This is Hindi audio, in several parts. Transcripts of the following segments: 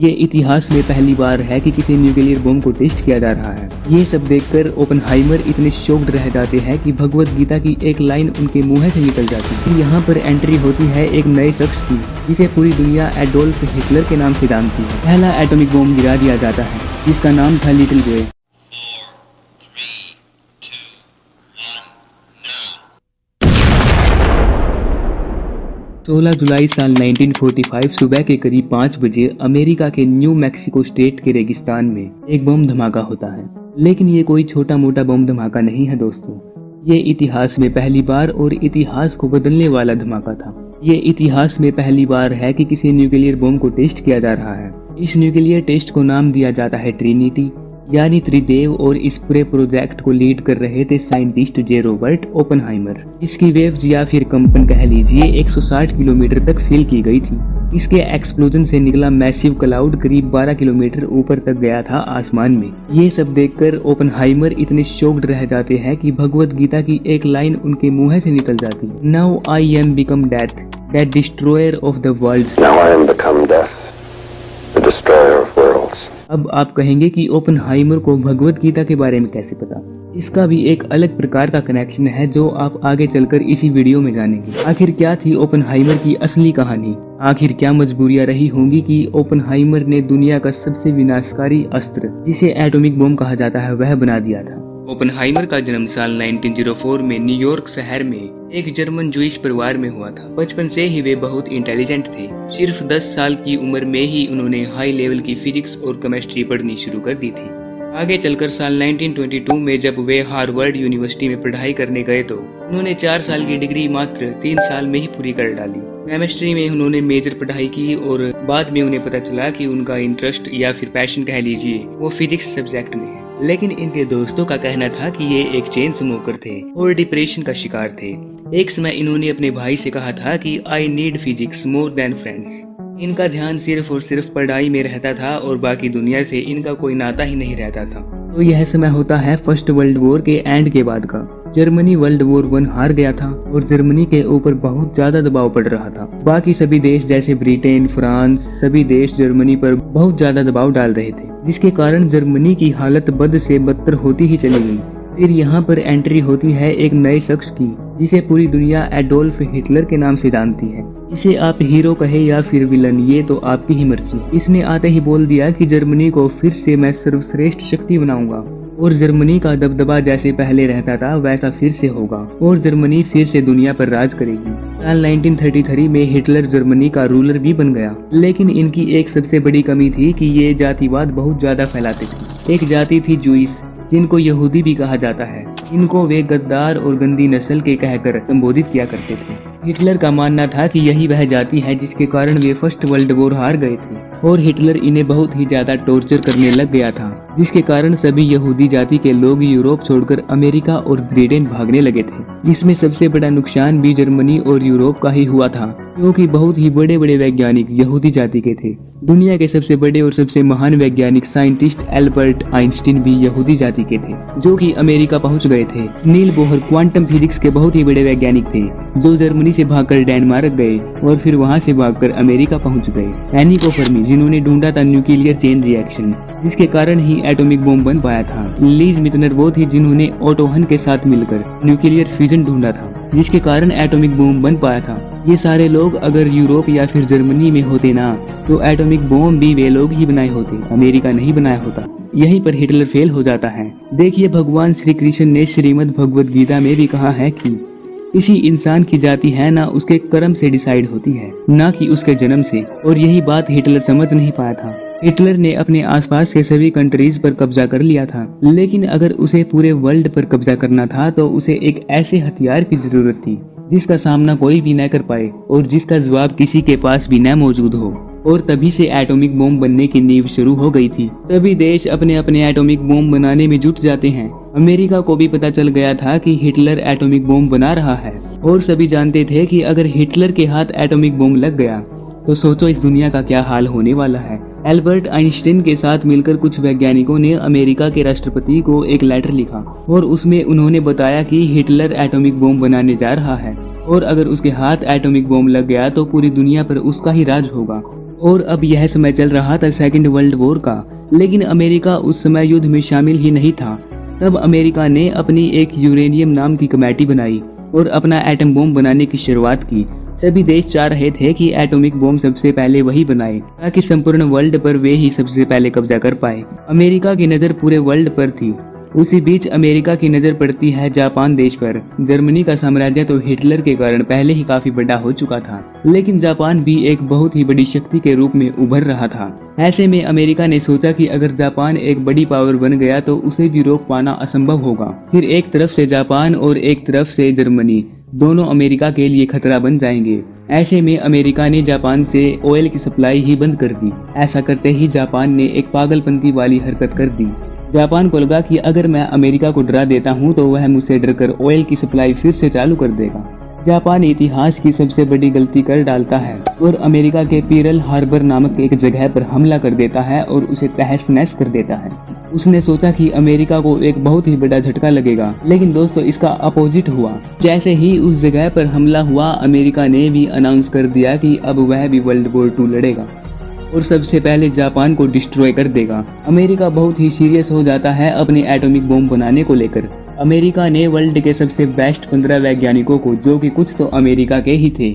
ये इतिहास में पहली बार है कि किसी न्यूक्लियर बम को टेस्ट किया जा रहा है। ये सब देखकर ओपनहाइमर इतने शॉक्ड रह जाते हैं कि भगवत गीता की एक लाइन उनके मुंह से निकल जाती है। यहाँ पर एंट्री होती है एक नए शख्स की, जिसे पूरी दुनिया एडोल्फ हिटलर के नाम से जानती है। पहला एटॉमिक बम गिरा दिया जाता है, जिसका नाम था लिटिल बॉय। 16 जुलाई साल 1945 सुबह के करीब 5 बजे अमेरिका के न्यू मैक्सिको स्टेट के रेगिस्तान में एक बम धमाका होता है। लेकिन ये कोई छोटा मोटा बम धमाका नहीं है दोस्तों, ये इतिहास में पहली बार और इतिहास को बदलने वाला धमाका था। ये इतिहास में पहली बार है कि किसी न्यूक्लियर बम को टेस्ट किया जा रहा है। इस न्यूक्लियर टेस्ट को नाम दिया जाता है ट्रिनिटी, यानी त्रिदेव, और इस पूरे प्रोजेक्ट को लीड कर रहे थे साइंटिस्ट जे रॉबर्ट ओपनहाइमर। इसकी वेव्स या फिर कंपन कह लीजिए 160 किलोमीटर तक फील की गई थी। इसके एक्सप्लोजन से निकला मैसिव क्लाउड करीब 12 किलोमीटर ऊपर तक गया था आसमान में। ये सब देखकर ओपनहाइमर इतने शॉक्ड रह जाते हैं कि भगवत गीता की एक लाइन उनके मुंह से निकल जाती है। Now I am become death, that destroyer of the worlds. Now I am become death, the destroyer of worlds. अब आप कहेंगे कि ओपनहाइमर को भगवत गीता के बारे में कैसे पता? इसका भी एक अलग प्रकार का कनेक्शन है जो आप आगे चलकर इसी वीडियो में जानेंगे। आखिर क्या थी ओपनहाइमर की असली कहानी? आखिर क्या मजबूरियां रही होंगी कि ओपनहाइमर ने दुनिया का सबसे विनाशकारी अस्त्र, जिसे एटॉमिक बम कहा जाता है, वह बना दिया था। ओपनहाइमर का जन्म साल 1904 में न्यूयॉर्क शहर में एक जर्मन जूइश परिवार में हुआ था। बचपन से ही वे बहुत इंटेलिजेंट थे। सिर्फ 10 साल की उम्र में ही उन्होंने हाई लेवल की फिजिक्स और केमिस्ट्री पढ़नी शुरू कर दी थी। आगे चलकर साल 1922 में जब वे हार्वर्ड यूनिवर्सिटी में पढ़ाई करने गए तो उन्होंने 4 साल की डिग्री मात्र 3 साल में ही पूरी कर डाली। केमिस्ट्री में उन्होंने मेजर पढ़ाई की और बाद में उन्हें पता चला कि उनका इंटरेस्ट या फिर पैशन कह लीजिए वो फिजिक्स सब्जेक्ट में है। लेकिन इनके दोस्तों का कहना था कि ये एक चेन स्मोकर थे और डिप्रेशन का शिकार थे। एक समय इन्होंने अपने भाई से कहा था कि I need physics more than friends. इनका ध्यान सिर्फ और सिर्फ पढ़ाई में रहता था और बाकी दुनिया से इनका कोई नाता ही नहीं रहता था। तो यह समय होता है फर्स्ट वर्ल्ड वॉर के एंड के बाद का। जर्मनी वर्ल्ड वॉर 1 हार गया था और जर्मनी के ऊपर बहुत ज्यादा दबाव पड़ रहा था। बाकी सभी देश जैसे ब्रिटेन, फ्रांस, सभी देश जर्मनी पर बहुत ज्यादा दबाव डाल रहे थे, जिसके कारण जर्मनी की हालत बद से बदतर होती ही चली गई। फिर यहाँ पर एंट्री होती है एक नए शख्स की, जिसे पूरी दुनिया एडोल्फ हिटलर के नाम से जानती है। इसे आप हीरो कहे या फिर विलन, ये तो आपकी ही मर्जी। इसने आते ही बोल दिया कि जर्मनी को फिर से मैं सर्वश्रेष्ठ शक्ति बनाऊंगा और जर्मनी का दबदबा जैसे पहले रहता था वैसा फिर से होगा और जर्मनी फिर से दुनिया पर राज करेगी। साल 1933 में हिटलर जर्मनी का रूलर भी बन गया। लेकिन इनकी एक सबसे बड़ी कमी थी कि ये जातिवाद बहुत ज्यादा फैलाते थे। एक जाति थी जूइश, जिनको यहूदी भी कहा जाता है। इनको वे गद्दार और गंदी नस्ल के कहकर संबोधित किया करते थे। हिटलर का मानना था कि यही वह जाति है जिसके कारण वे फर्स्ट वर्ल्ड वॉर हार गए थे और हिटलर इन्हें बहुत ही ज्यादा टॉर्चर करने लग गया था, जिसके कारण सभी यहूदी जाति के लोग यूरोप छोड़कर अमेरिका और ब्रिटेन भागने लगे थे। इसमें सबसे बड़ा नुकसान भी जर्मनी और यूरोप का ही हुआ था, क्योंकि बहुत ही बड़े बड़े वैज्ञानिक यहूदी जाति के थे। दुनिया के सबसे बड़े और सबसे महान वैज्ञानिक साइंटिस्ट एल्बर्ट आइंस्टीन भी यहूदी जाति के थे, जो कि अमेरिका पहुंच गए थे। नील बोहर क्वांटम फिजिक्स के बहुत ही बड़े वैज्ञानिक थे, जो जर्मनी से भागकर डेनमार्क गए और फिर वहां से भागकर अमेरिका पहुंच गए। एनिको फर्मी, जिन्होंने ढूंढा था न्यूक्लियर चेन रिएक्शन, जिसके कारण ही एटॉमिक बम बन पाया था। लीज मितनर वो थी जिन्होंने ओटो हन के साथ मिलकर न्यूक्लियर फ्यूजन ढूंढा था, जिसके कारण एटॉमिक बम बन पाया था। ये सारे लोग अगर यूरोप या फिर जर्मनी में होते ना, तो एटॉमिक बम भी वे लोग ही बनाए होते, अमेरिका नहीं बनाया होता। यहीं पर हिटलर फेल हो जाता है। देखिए, भगवान श्री कृष्ण ने श्रीमद् भगवद गीता में भी कहा है कि किसी इंसान की जाति है ना उसके कर्म से डिसाइड होती है, ना कि उसके जन्म से। और यही बात हिटलर समझ नहीं पाया था। हिटलर ने अपने आसपास के सभी कंट्रीज पर कब्जा कर लिया था, लेकिन अगर उसे पूरे वर्ल्ड पर कब्जा करना था तो उसे एक ऐसे हथियार की जरूरत थी जिसका सामना कोई भी न कर पाए और जिसका जवाब किसी के पास भी न मौजूद हो। और तभी से एटॉमिक बम बनने की नींव शुरू हो गई थी। सभी देश अपने अपने एटॉमिक बम बनाने में जुट जाते हैं। अमेरिका को भी पता चल गया था कि हिटलर एटॉमिक बम बना रहा है और सभी जानते थे कि अगर हिटलर के हाथ एटॉमिक बम लग गया तो सोचो इस दुनिया का क्या हाल होने वाला है। एल्बर्ट आइंस्टीन के साथ मिलकर कुछ वैज्ञानिकों ने अमेरिका के राष्ट्रपति को एक लेटर लिखा और उसमें उन्होंने बताया कि हिटलर एटॉमिक बम बनाने जा रहा है और अगर उसके हाथ एटॉमिक बम लग गया तो पूरी दुनिया पर उसका ही राज होगा और अब यह समय चल रहा था सेकेंड वर्ल्ड वॉर का, लेकिन अमेरिका उस समय युद्ध में शामिल ही नहीं था। तब अमेरिका ने अपनी एक यूरेनियम नाम की कमेटी बनाई और अपना एटम बम बनाने की शुरुआत की। सभी देश चाह रहे थे कि एटॉमिक बम सबसे पहले वही बनाए ताकि संपूर्ण वर्ल्ड पर वे ही सबसे पहले कब्जा कर पाए। अमेरिका की नज़र पूरे वर्ल्ड पर थी। उसी बीच अमेरिका की नज़र पड़ती है जापान देश पर। जर्मनी का साम्राज्य तो हिटलर के कारण पहले ही काफी बड़ा हो चुका था, लेकिन जापान भी एक बहुत ही बड़ी शक्ति के रूप में उभर रहा था। ऐसे में अमेरिका ने सोचा कि अगर जापान एक बड़ी पावर बन गया तो उसे भी रोक पाना असंभव होगा। फिर एक तरफ से जापान और एक तरफ से जर्मनी, दोनों अमेरिका के लिए खतरा बन जाएंगे। ऐसे में अमेरिका ने जापान से ऑयल की सप्लाई ही बंद कर दी। ऐसा करते ही जापान ने एक पागलपंती वाली हरकत कर दी। जापान को लगा कि अगर मैं अमेरिका को डरा देता हूं तो वह मुझसे डरकर ऑयल की सप्लाई फिर से चालू कर देगा। जापान इतिहास की सबसे बड़ी गलती कर डालता है और अमेरिका के पीरल हार्बर नामक एक जगह पर हमला कर देता है और उसे तहस नहस कर देता है। उसने सोचा कि अमेरिका को एक बहुत ही बड़ा झटका लगेगा, लेकिन दोस्तों इसका अपोजिट हुआ। जैसे ही उस जगह पर हमला हुआ, अमेरिका ने भी अनाउंस कर दिया कि अब वह भी वर्ल्ड वॉर 2 लड़ेगा और सबसे पहले जापान को डिस्ट्रॉय कर देगा। अमेरिका बहुत ही सीरियस हो जाता है अपने एटॉमिक बम बनाने को लेकर। अमेरिका ने वर्ल्ड के सबसे बेस्ट 15 वैज्ञानिकों को, जो कि कुछ तो अमेरिका के ही थे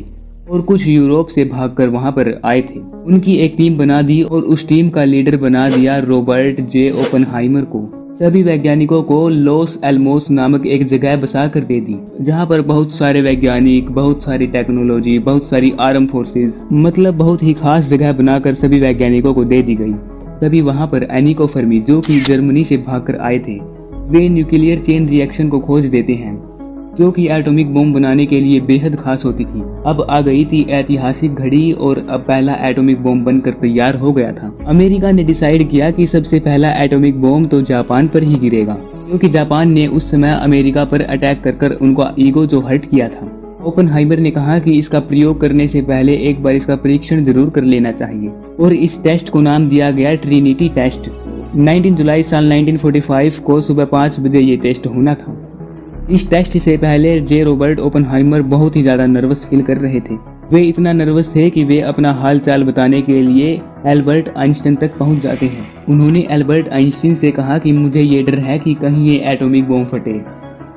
और कुछ यूरोप से भागकर वहां पर आए थे, उनकी एक टीम बना दी और उस टीम का लीडर बना दिया रॉबर्ट जे ओपेनहाइमर को। सभी वैज्ञानिकों को लॉस एलमोस नामक एक जगह बसा कर दे दी, जहां पर बहुत सारे वैज्ञानिक, बहुत सारी टेक्नोलॉजी, बहुत सारी आर्म फोर्सेस, मतलब बहुत ही खास जगह बनाकर सभी वैज्ञानिकों को दे दी गई। तभी वहां पर एनिको फर्मी, जो कि जर्मनी से भागकर आए थे, वे न्यूक्लियर चेन रिएक्शन को खोज देते हैं, जो कि एटॉमिक बम बनाने के लिए बेहद खास होती थी। अब आ गई थी ऐतिहासिक घड़ी और अब पहला एटॉमिक बम बनकर तैयार हो गया था। अमेरिका ने डिसाइड किया कि सबसे पहला एटॉमिक बम तो जापान पर ही गिरेगा, क्योंकि जापान ने उस समय अमेरिका पर अटैक कर उनका ईगो जो हर्ट किया था। ओपेनहाइमर ने कहा कि इसका प्रयोग करने से पहले एक बार इसका परीक्षण जरूर कर लेना चाहिए और इस टेस्ट को नाम दिया गया ट्रिनिटी टेस्ट। 19 जुलाई साल 1945 को सुबह 5 बजे ये टेस्ट होना था। इस टेस्ट से पहले जे रॉबर्ट ओपेनहाइमर बहुत ही ज्यादा नर्वस फील कर रहे थे। वे इतना नर्वस थे कि वे अपना हाल चाल बताने के लिए एल्बर्ट आइंस्टीन तक पहुंच जाते हैं। उन्होंने एल्बर्ट आइंस्टीन से कहा कि मुझे ये डर है कि कहीं ये एटॉमिक बम फटे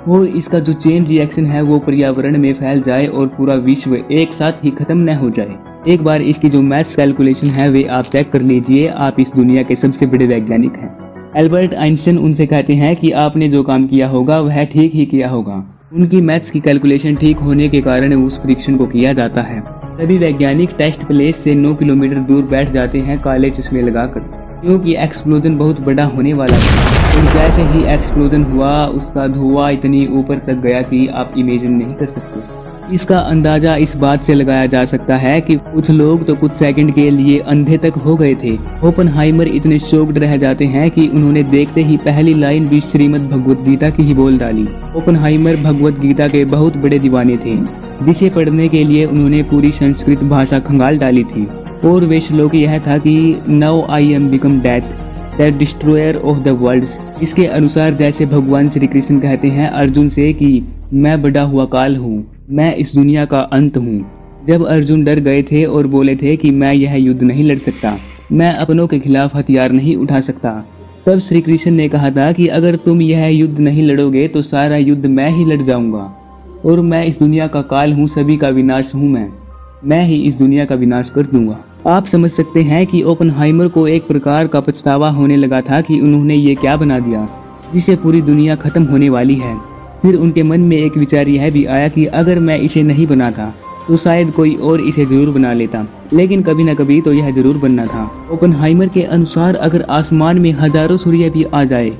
और इसका जो चेन रिएक्शन है वो पर्यावरण में फैल जाए और पूरा विश्व एक साथ ही खत्म न हो जाए। एक बार इसकी जो मैथ्स कैलकुलेशन है वे आप चेक कर लीजिए, आप इस दुनिया के सबसे बड़े वैज्ञानिक हैं। एल्बर्ट आइंस्टीन उनसे कहते हैं कि आपने जो काम किया होगा वह ठीक ही किया होगा। उनकी मैथ्स की कैलकुलेशन ठीक होने के कारण उस परीक्षण को किया जाता है। सभी वैज्ञानिक टेस्ट प्लेस से 9 किलोमीटर दूर बैठ जाते हैं काले चश्मे लगाकर, क्योंकि एक्सप्लोजन बहुत बड़ा होने वाला था। और जैसे ही एक्सप्लोजन हुआ उसका धुआं इतनी ऊपर तक गया कि आप इमेजिन नहीं कर सकते। इसका अंदाजा इस बात से लगाया जा सकता है कि कुछ लोग तो कुछ सेकंड के लिए अंधे तक हो गए थे। ओपेनहाइमर इतने शॉक्ड रह जाते हैं कि उन्होंने देखते ही पहली लाइन भी श्रीमद् भगवत गीता की ही बोल डाली। ओपेनहाइमर भगवत गीता के बहुत बड़े दीवाने थे, जिसे पढ़ने के लिए उन्होंने पूरी संस्कृत भाषा खंगाल डाली थी। और वे श्लोक यह था कि now I am become death the destroyer of the worlds. इसके अनुसार जैसे भगवान श्री कृष्ण कहते हैं अर्जुन से कि मैं बड़ा हुआ काल हूँ, मैं इस दुनिया का अंत हूँ। जब अर्जुन डर गए थे और बोले थे कि मैं यह युद्ध नहीं लड़ सकता, मैं अपनों के खिलाफ हथियार नहीं उठा सकता, तब श्री कृष्ण ने कहा था कि अगर तुम यह युद्ध नहीं लड़ोगे तो सारा युद्ध मैं ही लड़ जाऊंगा और मैं इस दुनिया का काल हूँ, सभी का विनाश हूँ, मैं ही इस दुनिया का विनाश कर दूंगा। आप समझ सकते हैं कि ओपेनहाइमर को एक प्रकार का पछतावा होने लगा था कि उन्होंने ये क्या बना दिया जिससे पूरी दुनिया खत्म होने वाली है। फिर उनके मन में एक विचार यह भी आया कि अगर मैं इसे नहीं बनाता तो शायद कोई और इसे जरूर बना लेता, लेकिन कभी न कभी तो यह जरूर बनना था। ओपेनहाइमर के अनुसार अगर आसमान में हजारों सूर्य भी आ जाए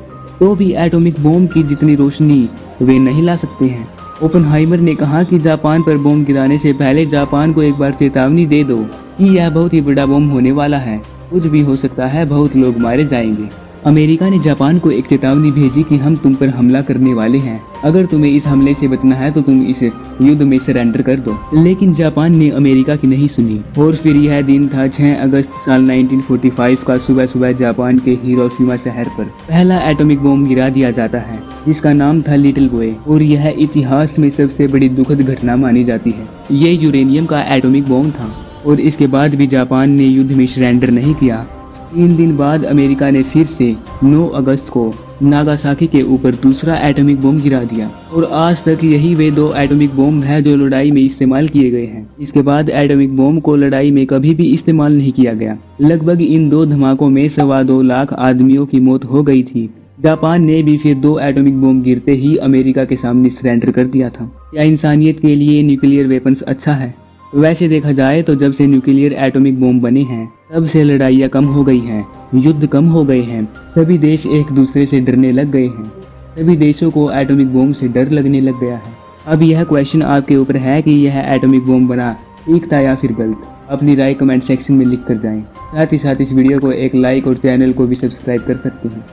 तो भी एटॉमिक बम की जितनी रोशनी वे नहीं ला सकते हैं। ओपेनहाइमर ने कहा कि जापान पर बम गिराने से पहले जापान को एक बार चेतावनी दे दो कि यह बहुत ही बड़ा बम होने वाला है, कुछ भी हो सकता है, बहुत लोग मारे जाएंगे। अमेरिका ने जापान को एक चेतावनी भेजी कि हम तुम पर हमला करने वाले हैं, अगर तुम्हें इस हमले से बचना है तो तुम इस युद्ध में सरेंडर कर दो। लेकिन जापान ने अमेरिका की नहीं सुनी और फिर यह दिन था 6 अगस्त साल 1945 का। सुबह सुबह जापान के हिरोशिमा शहर पर पहला एटॉमिक बम गिरा दिया जाता है, जिसका नाम था लिटिल बॉय, और यह इतिहास में सबसे बड़ी दुखद घटना मानी जाती है। ये यूरेनियम का एटॉमिक बम था और इसके बाद भी जापान ने युद्ध में सरेंडर नहीं किया। 3 दिन बाद अमेरिका ने फिर से 9 अगस्त को नागासाकी के ऊपर दूसरा एटॉमिक बम गिरा दिया और आज तक यही वे 2 एटॉमिक बम हैं जो लड़ाई में इस्तेमाल किए गए हैं। इसके बाद एटॉमिक बम को लड़ाई में कभी भी इस्तेमाल नहीं किया गया। लगभग इन 2 धमाकों में 2.25 लाख आदमियों की मौत हो गई थी। जापान ने भी फिर 2 एटॉमिक बम गिरते ही अमेरिका के सामने सरेंडर कर दिया था। क्या इंसानियत के लिए न्यूक्लियर वेपन्स अच्छा है? वैसे देखा जाए तो जब से न्यूक्लियर एटॉमिक बम बने हैं तब से लड़ाइयाँ कम हो गई हैं, युद्ध कम हो गए हैं, सभी देश एक दूसरे से डरने लग गए हैं, सभी देशों को एटॉमिक बम से डर लगने लग गया है। अब यह क्वेश्चन आपके ऊपर है कि यह एटॉमिक बम बना ठीक था या फिर गलत। अपनी राय कमेंट सेक्शन में लिख कर जाएं। साथ ही साथ इस वीडियो को एक लाइक और चैनल को भी सब्सक्राइब कर सकते हैं।